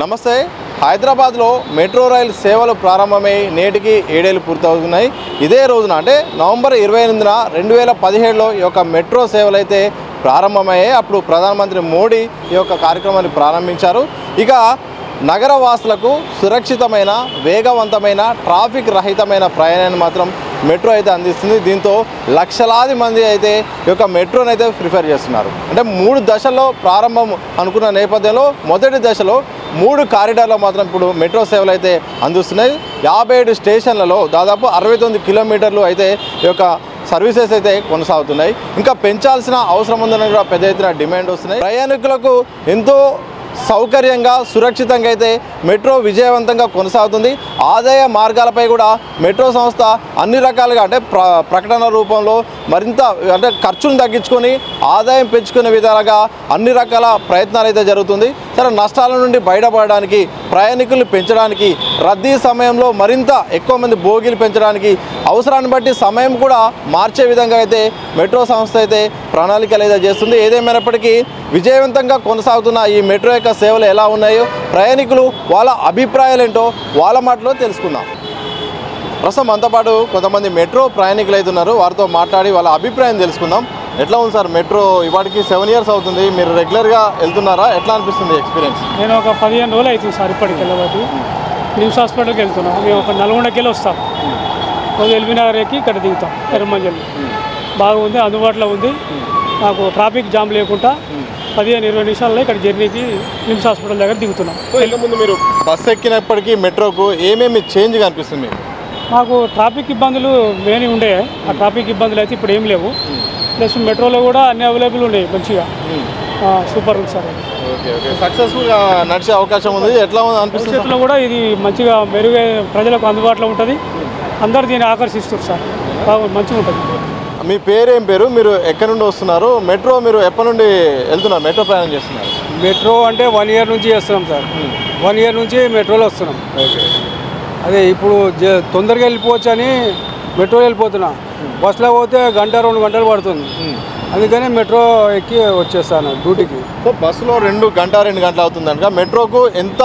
నమస్తే. హైదరాబాద్లో మెట్రో రైలు సేవలు ప్రారంభమై నేటికి 7 ఏళ్లు పూర్తవుతున్నాయి. ఇదే రోజున అంటే నవంబర్ 28న 2017లో ఈ యొక్క మెట్రో సేవలు అయితే ప్రారంభమయ్యాయి. అప్పుడు ప్రధానమంత్రి మోడీ ఈ యొక్క కార్యక్రమాన్ని ప్రారంభించారు. ఇక నగరవాసులకు సురక్షితమైన, వేగవంతమైన, ట్రాఫిక్ రహితమైన ప్రయాణాన్ని మాత్రం మెట్రో అయితే అందిస్తుంది. దీంతో లక్షలాది మంది అయితే ఈ యొక్క మెట్రోని అయితే ప్రిఫర్ చేస్తున్నారు. అంటే 3 దశల్లో ప్రారంభం అనుకున్న నేపథ్యంలో మొదటి దశలో 3 కారిడార్లో మాత్రం ఇప్పుడు మెట్రో సేవలు అయితే అందిస్తున్నాయి. 57 స్టేషన్లలో దాదాపు 69 కిలోమీటర్లు అయితే ఈ యొక్క సర్వీసెస్ అయితే కొనసాగుతున్నాయి. ఇంకా పెంచాల్సిన అవసరం ఉందని కూడా పెద్ద ఎత్తున డిమాండ్ వస్తున్నాయి. ప్రయాణికులకు ఎంతో సౌకర్యంగా, సురక్షితంగా అయితే మెట్రో విజయవంతంగా కొనసాగుతుంది. ఆదాయ మార్గాలపై కూడా మెట్రో సంస్థ అన్ని రకాలుగా అంటే ప్రకటన రూపంలో మరింత అంటే ఖర్చును తగ్గించుకొని ఆదాయం పెంచుకునే విధాలుగా అన్ని రకాల ప్రయత్నాలు అయితే జరుగుతుంది. సరే, నష్టాల నుండి బయటపడడానికి, ప్రయాణికులు పెంచడానికి, రద్దీ సమయంలో మరింత ఎక్కువ మంది బోగీలు పెంచడానికి, అవసరాన్ని బట్టి సమయం కూడా మార్చే విధంగా అయితే మెట్రో సంస్థ అయితే ప్రణాళికలు అయితే చేస్తుంది. ఏదేమైనప్పటికీ విజయవంతంగా కొనసాగుతున్న ఈ మెట్రో యొక్క సేవలు ఎలా ఉన్నాయో, ప్రయాణికులు వాళ్ళ అభిప్రాయాలు ఏంటో వాళ్ళ మాటలో తెలుసుకుందాం. ప్రస్తుతం మనతో పాటు కొంతమంది మెట్రో ప్రయాణికులు అయితే ఉన్నారు. వారితో మాట్లాడి వాళ్ళ అభిప్రాయం తెలుసుకుందాం. ఎట్లా ఉంది సార్ మెట్రో? ఇవాటికి 7 ఇయర్స్ అవుతుంది. మీరు రెగ్యులర్గా వెళ్తున్నారా? ఎట్లా అనిపిస్తుంది ఎక్స్పీరియన్స్? నేను ఒక 15 రోజులు అవుతుంది సార్ ఇప్పటికి వెళ్ళబట్టి. నిమ్స్ హాస్పిటల్కి వెళ్తున్నాం. మేము ఒక నల్గొండకి వెళ్ళి వస్తాం. ఒక ఎల్బీనగర్ ఎక్కి ఇక్కడ దిగుతాం. ఎర్రమంజల్ బాగుంది, అందుబాటులో ఉంది. నాకు ట్రాఫిక్ జామ్ లేకుండా 15-20 నిమిషాల్లో ఇక్కడ జర్నీకి నిమ్స్ హాస్పిటల్ దగ్గర దిగుతున్నాం. ఇంతకుముందు మీరు బస్సు ఎక్కినప్పటికీ మెట్రోకు ఏమేమి చేంజ్ కనిపిస్తుంది మీకు? మాకు ట్రాఫిక్ ఇబ్బందులు మెయిన్ ఉండే. ఆ ట్రాఫిక్ ఇబ్బందులు అయితే ఇప్పుడు ఏం లేవు. ప్లస్ మెట్రోలో కూడా అన్ని అవైలబుల్ ఉన్నాయి మంచిగా. సూపర్ ఉంది సార్. ఓకే ఓకే, సక్సెస్ఫుల్గా నడిచే అవకాశం ఉంది. ఎట్లా అనిపిస్తుంది? భవిష్యత్తులో కూడా ఇది మంచిగా మెరుగై ప్రజలకు అందుబాటులో ఉంటుంది. అందరు దీన్ని ఆకర్షిస్తారు సార్. బాగా మంచిగా ఉంటుంది. మీ పేరు ఏం పేరు? మీరు ఎక్కడి నుండి వస్తున్నారు? మెట్రో మీరు ఎప్పటి నుండి వెళ్తున్నారు? మెట్రో ప్రయాణం చేస్తున్నారు? మెట్రో అంటే 1 ఇయర్ నుంచి చేస్తున్నాం సార్. 1 ఇయర్ నుంచి మెట్రోలో వస్తున్నాం. ఓకే, అదే ఇప్పుడు తొందరగా వెళ్ళిపోవచ్చు అని మెట్రోలో వెళ్ళిపోతున్నా. బస్సులో పోతే 1-2 గంటలు పడుతుంది. అందుకని మెట్రో ఎక్కి వచ్చేస్తాను డ్యూటీకి. సో బస్సులో 2 గంటలు అవుతుంది అనగా మెట్రోకు ఎంత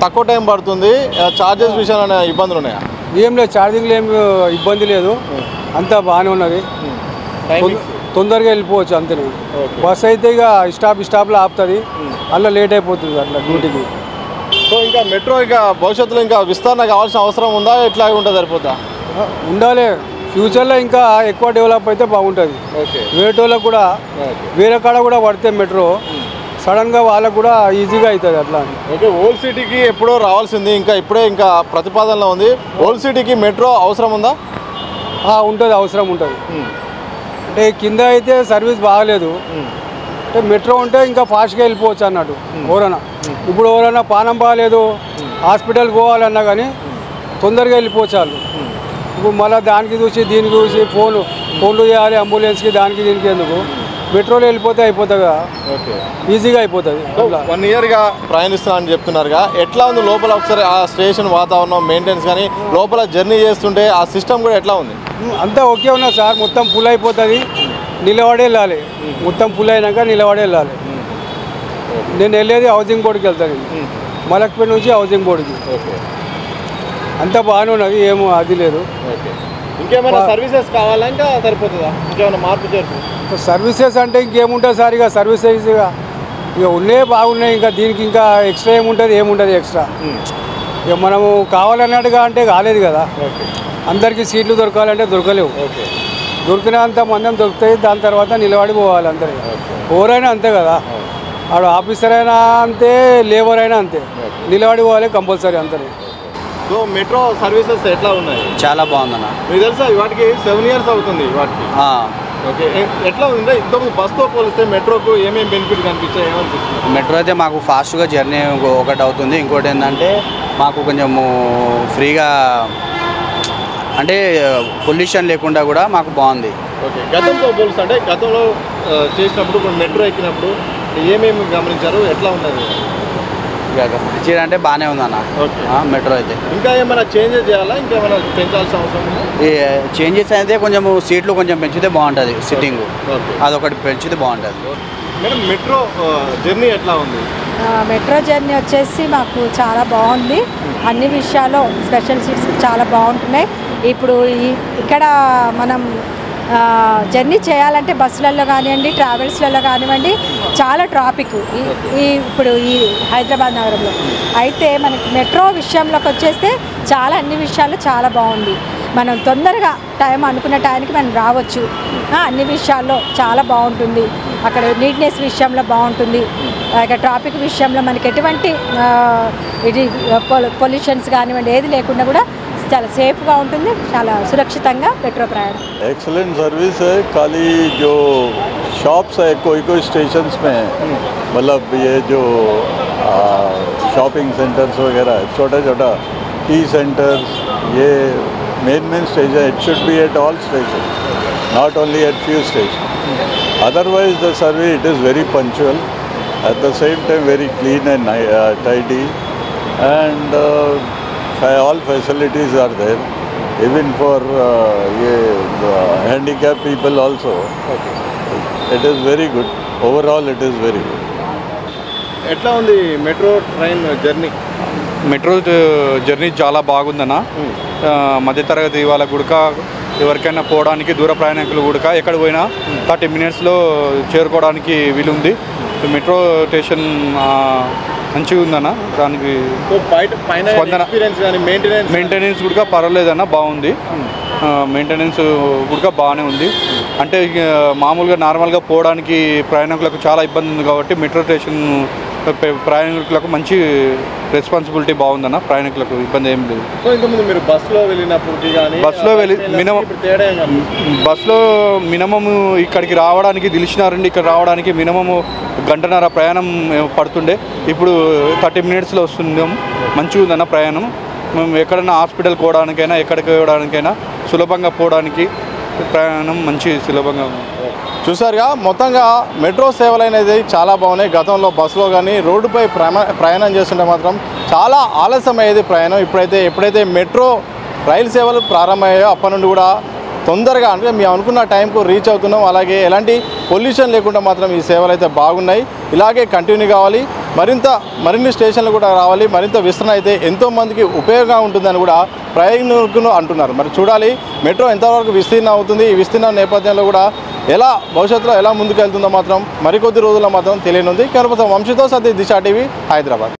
తక్కువ టైం పడుతుంది? ఛార్జెస్ విషయంలో ఇబ్బందులు ఉన్నాయా? ఏం లేదు, ఛార్జింగ్లో ఏం ఇబ్బంది లేదు. అంతా బాగానే ఉన్నది. తొందరగా వెళ్ళిపోవచ్చు అంతనే. బస్ అయితే ఇక స్టాప్లో ఆపుతుంది. అలా లేట్ అయిపోతుంది అట్లా డ్యూటీకి. సో ఇంకా మెట్రో ఇక భవిష్యత్తులో ఇంకా విస్తరణ కావాల్సిన అవసరం ఉందా? ఎట్లా ఉంటుంది? సరిపోతా? ఉండాలి. ఫ్యూచర్లో ఇంకా ఎక్కువ డెవలప్ అయితే బాగుంటుంది. ఓకే, వేరేటోళ్ళకు కూడా వేరే కాడ కూడా పడితే మెట్రో సడన్గా వాళ్ళకు కూడా ఈజీగా అవుతుంది అట్లా. ఓకే, ఓల్డ్ సిటీకి ఎప్పుడో రావాల్సింది, ఇప్పుడే ప్రతిపాదనలో ఉంది. ఓల్డ్ సిటీకి మెట్రో అవసరం ఉందా? ఉంటుంది, అవసరం ఉంటుంది. అంటే కింద అయితే సర్వీస్ బాగలేదు. అంటే మెట్రో ఉంటే ఇంకా ఫాస్ట్గా వెళ్ళిపోవచ్చు అన్నట్టు. ఎవరైనా ఇప్పుడు ఎవరైనా పానం బాగాలేదు, హాస్పిటల్కి పోవాలన్నా కానీ తొందరగా వెళ్ళిపోవచ్చు వాళ్ళు. ఇప్పుడు మళ్ళీ దానికి చూసి దీనికి చూసి ఫోన్లు చేయాలి అంబులెన్స్కి, దానికి దీనికి ఎందుకు. మెట్రోలో వెళ్ళిపోతే అయిపోతుంది కదా, ఈజీగా అయిపోతుంది. 1 ఇయర్గా ప్రయాణిస్తున్నా అని చెప్తున్నారుగా, ఎట్లా ఉంది లోపల? ఒకసారి ఆ స్టేషన్ వాతావరణం, మెయింటెనెన్స్ కానీ లోపల జర్నీ చేస్తుంటే ఆ సిస్టమ్ కూడా ఎట్లా ఉంది? అంతా ఓకే ఉన్నా సార్. మొత్తం ఫుల్ అయిపోతుంది, నిలబడి వెళ్ళాలి. మొత్తం ఫుల్ అయినాక నిలబడి వెళ్ళాలి. నేను వెళ్ళేది హౌసింగ్ బోర్డుకి వెళ్తాను, మలక్పేట నుంచి హౌసింగ్ బోర్డుకి. అంతా బాగానే ఉన్నది, ఏమో అది లేదు. ఇంకేమైనా సర్వీసెస్ కావాలా? ఇంకా సరిపోతుందా? ఇంకేమైనా మార్పు చేర్పు? సర్వీసెస్ అంటే ఇంకేముంటుంది సార్? ఇక సర్వీసెస్ ఇక ఉన్నాయి, బాగున్నాయి. ఇంకా దీనికి ఇంకా ఎక్స్ట్రా ఏముంటుంది ఎక్స్ట్రా. ఇక మనము కావాలన్నట్టుగా అంటే కాలేదు కదా. అందరికీ సీట్లు దొరకాలంటే దొరకలేవు. దొరికినంత మందం దొరుకుతాయి. దాని తర్వాత నిలబడి పోవాలి అందరూ. ఎవరైనా అంతే కదా, ఆడు ఆఫీసర్ అయినా అంతే, లేబర్ అయినా అంతే, నిలబడి పోవాలి కంపల్సరీ అందరూ. సో మెట్రో సర్వీసెస్ ఎట్లా ఉన్నాయి? చాలా బాగుందన్న. మీకు తెలుసా వాటికి 7 ఇయర్స్ అవుతుంది వాటికి. ఓకే, ఎట్లా ఉంది? ఇంతకుముందు బస్తో పోలిస్తే మెట్రోకు ఏమేమి బెనిఫిట్ కనిపించాయి? ఏమనిపిస్తుంది? మెట్రో అయితే మాకు ఫాస్ట్గా జర్నీ ఒకటి అవుతుంది. ఇంకోటి ఏంటంటే మాకు కొంచెము ఫ్రీగా, అంటే పొల్యూషన్ లేకుండా కూడా మాకు బాగుంది. ఓకే, గతంతో పోలిస్తే అంటే గతంలో చేసినప్పుడు ఇప్పుడు మెట్రో ఎక్కినప్పుడు ఏమేమి గమనించారు? ఎట్లా ఉంటుంది? అంటే బాగానే ఉందన్న మెట్రో అయితే. ఇంకా ఏమైనా చేంజెస్ చేయాలా? ఇంకేమైనా పెంచాల్సిన అవసరం ఉందా? చేంజెస్ అయితే కొంచెం సీట్లు కొంచెం పెంచితే బాగుంటుంది. సిట్టింగ్ అదొకటి పెంచితే బాగుంటుంది. మేడం మెట్రో జర్నీ ఎట్లా ఉంది? మెట్రో జర్నీ వచ్చేసి మాకు చాలా బాగుంది. అన్ని విషయాల్లో స్పెషల్ సీట్స్ చాలా బాగుంటున్నాయి. ఇప్పుడు ఇక్కడ మనం జర్నీ చేయాలంటే బస్సులలో కానివ్వండి, ట్రావెల్స్లలో కానివ్వండి, చాలా ట్రాఫిక్ ఇప్పుడు ఈ హైదరాబాద్ నగరంలో. అయితే మనకి మెట్రో విషయంలోకి వచ్చేస్తే చాలా అన్ని విషయాల్లో చాలా బాగుంది. మనం తొందరగా అనుకున్న టైంకి మనం రావచ్చు. అన్ని విషయాల్లో చాలా బాగుంటుంది. అక్కడ నీట్నెస్ విషయంలో బాగుంటుంది. ఇక ట్రాఫిక్ విషయంలో మనకి ఎటువంటి ఇది పొల్యూషన్స్ కానివ్వండి ఏది లేకుండా కూడా చాలా సేఫ్గా ఉంటుంది. చాలా సురక్షితంగా మెట్రో ప్రయాణం. एक्सलेंट सर्विस है. खाली जो शॉप्स है कोई कोई स्टेशंस में मतलब ये जो शॉपिंग सेंटर्स वगैरह है, छोटा छोटा टी सेंटर्स, ये main station it should be at all station, not only at few stations. Otherwise the service it is very punctual, at the same time very clean and tidy, and all facilities are there. Even for handicapped people also. Okay. It is very good. Overall it is very good. ఎట్లా ఉంది metro train journey? Metro journey చాలా బాగుందన్న. మధ్యతరగతి వాళ్ళకు కూడా ఎవరికైనా పోవడానికి దూర ప్రయాణికులు కూడా ఎక్కడ పోయినా 30 minutesలో చేరుకోవడానికి వీలుంది. మెట్రో స్టేషన్ మంచిగా ఉందన్న. దానికి మెయింటెనెన్స్ కూడా పర్వాలేదన్న, బాగుంది. మెయింటెనెన్స్ కూడా బాగానే ఉంది. అంటే మామూలుగా నార్మల్గా పోవడానికి ప్రయాణికులకు చాలా ఇబ్బంది ఉంది కాబట్టి మెట్రో స్టేషన్ ప్రయాణికులకు మంచి రెస్పాన్సిబిలిటీ బాగుందన్న. ప్రయాణికులకు ఇబ్బంది ఏం లేదు. సో ఇంతకుముందు మీరు బస్సులో వెళ్ళినప్పటికీ కానీ బస్సులో మినిమము ఇక్కడికి రావడానికి దిల్షుక్నగర్ ఇక్కడ రావడానికి మినిమము 1.5 గంటల ప్రయాణం పడుతుండే. ఇప్పుడు 30 minutesలో వస్తున్నాం. మంచిగా ఉందన్న ప్రయాణం. మేము ఎక్కడైనా హాస్పిటల్ పోవడానికైనా ఎక్కడికి పోవడానికైనా సులభంగా పోవడానికి ప్రయాణం మంచి సులభంగా ఉంది. చూసారుగా మొత్తంగా మెట్రో సేవలు అనేది చాలా బాగున్నాయి. గతంలో బస్సులో కానీ రోడ్డుపై ప్రయాణం చేస్తుంటే మాత్రం చాలా ఆలస్యం అయ్యేది ప్రయాణం. ఎప్పుడైతే మెట్రో రైలు సేవలు ప్రారంభమయ్యాయో అప్పటి నుండి కూడా తొందరగా అంటే మేము అనుకున్న టైంకు రీచ్ అవుతున్నాం. అలాగే ఎలాంటి పొల్యూషన్ లేకుండా మాత్రం ఈ సేవలు అయితే బాగున్నాయి. ఇలాగే కంటిన్యూ కావాలి. మరిన్ని స్టేషన్లు కూడా రావాలి. మరింత విస్తరణ అయితే ఎంతోమందికి ఉపయోగంగా ఉంటుందని కూడా ప్రయాణికులు అంటున్నారు. మరి చూడాలి మెట్రో ఎంతవరకు విస్తీర్ణం అవుతుంది. ఈ విస్తీర్ణ నేపథ్యంలో కూడా భవిష్యత్తులో ఎలా ముందుకు వెళ్తుందో మాత్రం మరికొద్ది రోజుల్లో మాత్రం తెలియనుంది. కనుక వంశీతో సతీష్, దిశ టీవీ, హైదరాబాద్.